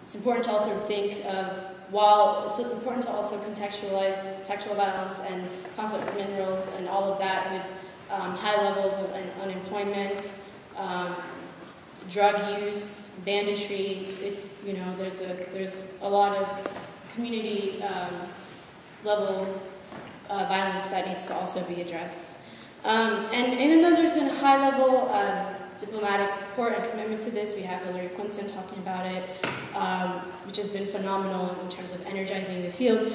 it's important to also think of, while it's important to also contextualize sexual violence and conflict with minerals and all of that with high levels of unemployment, drug use, banditry. It's, you know, there's a lot of community level violence that needs to also be addressed. And even though there's been a high level diplomatic support and commitment to this, we have Hillary Clinton talking about it, which has been phenomenal in terms of energizing the field.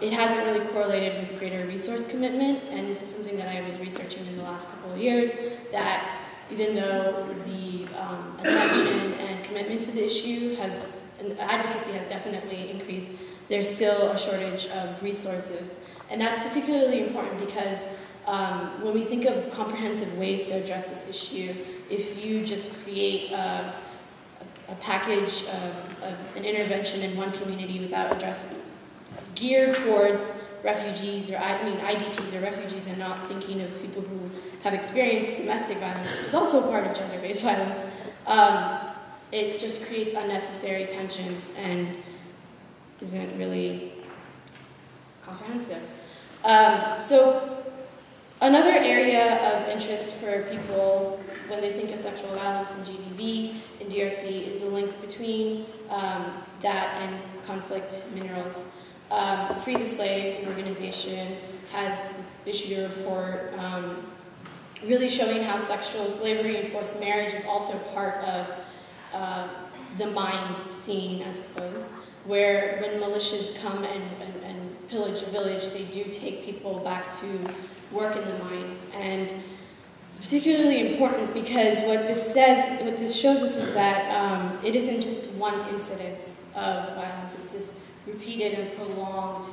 It hasn't really correlated with greater resource commitment, and this is something that I was researching in the last couple of years, that even though the attention and commitment to the issue and advocacy has definitely increased, there's still a shortage of resources. And that's particularly important because when we think of comprehensive ways to address this issue, if you just create a package of an intervention in one community without addressing, geared towards refugees, or IDPs or refugees, and not thinking of people who have experienced domestic violence, which is also a part of gender-based violence, it just creates unnecessary tensions and isn't really comprehensive. So another area of interest for people when they think of sexual violence in GBV in DRC is the links between that and conflict minerals. Free the Slaves, an organization, has issued a report really showing how sexual slavery and forced marriage is also part of the mine scene, I suppose, where when militias come and pillage a village, they do take people back to work in the mines. And it's particularly important because what this shows us is that it isn't just one incidence of violence, it's this repeated and prolonged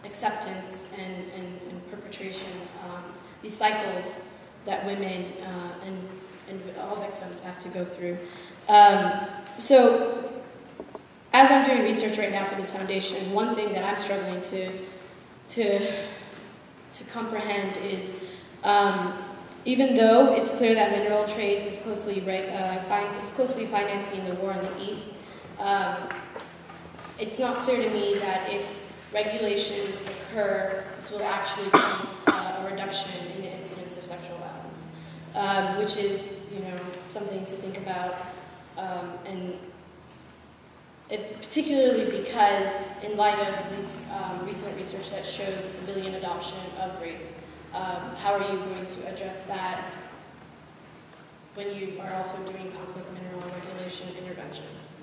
acceptance and perpetration, these cycles that women and all victims have to go through. So as I'm doing research right now for this foundation, one thing that I'm struggling to comprehend is, even though it's clear that mineral trades is closely financing the war in the East, it's not clear to me that if regulations occur, this will actually prompt a reduction in the incidence of sexual violence, which is, you know, something to think about, and particularly because in light of this recent research that shows civilian adoption of rape, how are you going to address that when you are also doing conflict mineral regulation interventions?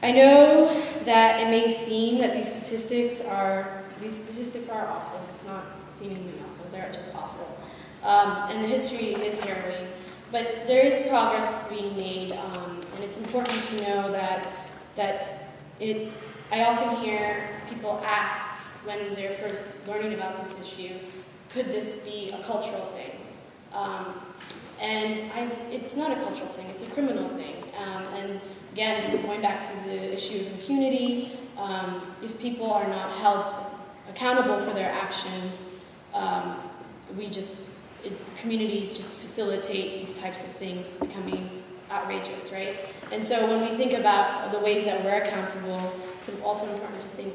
I know that it may seem that these statistics are awful. It's not seemingly awful, they're just awful. And the history is harrowing. But there is progress being made, and it's important to know that I often hear people ask when they're first learning about this issue, could this be a cultural thing? And it's not a cultural thing, it's a criminal thing. And again, going back to the issue of impunity, if people are not held accountable for their actions, communities just facilitate these types of things becoming outrageous, right? And so when we think about the ways that we're accountable, it's also important to think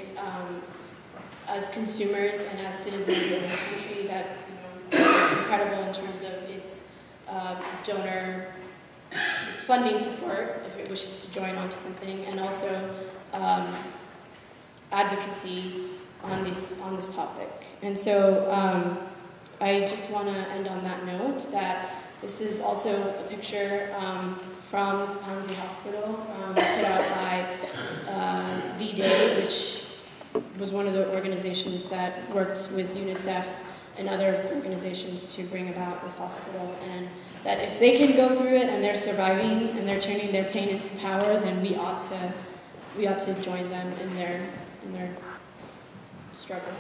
as consumers and as citizens in a country that, you know, is incredible in terms of its donor, its funding support, if it wishes to join onto something, and also advocacy on this topic. And so I just want to end on that note, that this is also a picture from Panzi Hospital, put out by V-Day, which was one of the organizations that worked with UNICEF and other organizations to bring about this hospital. And that if they can go through it and they're surviving and they're turning their pain into power, then we ought to join them in their struggle.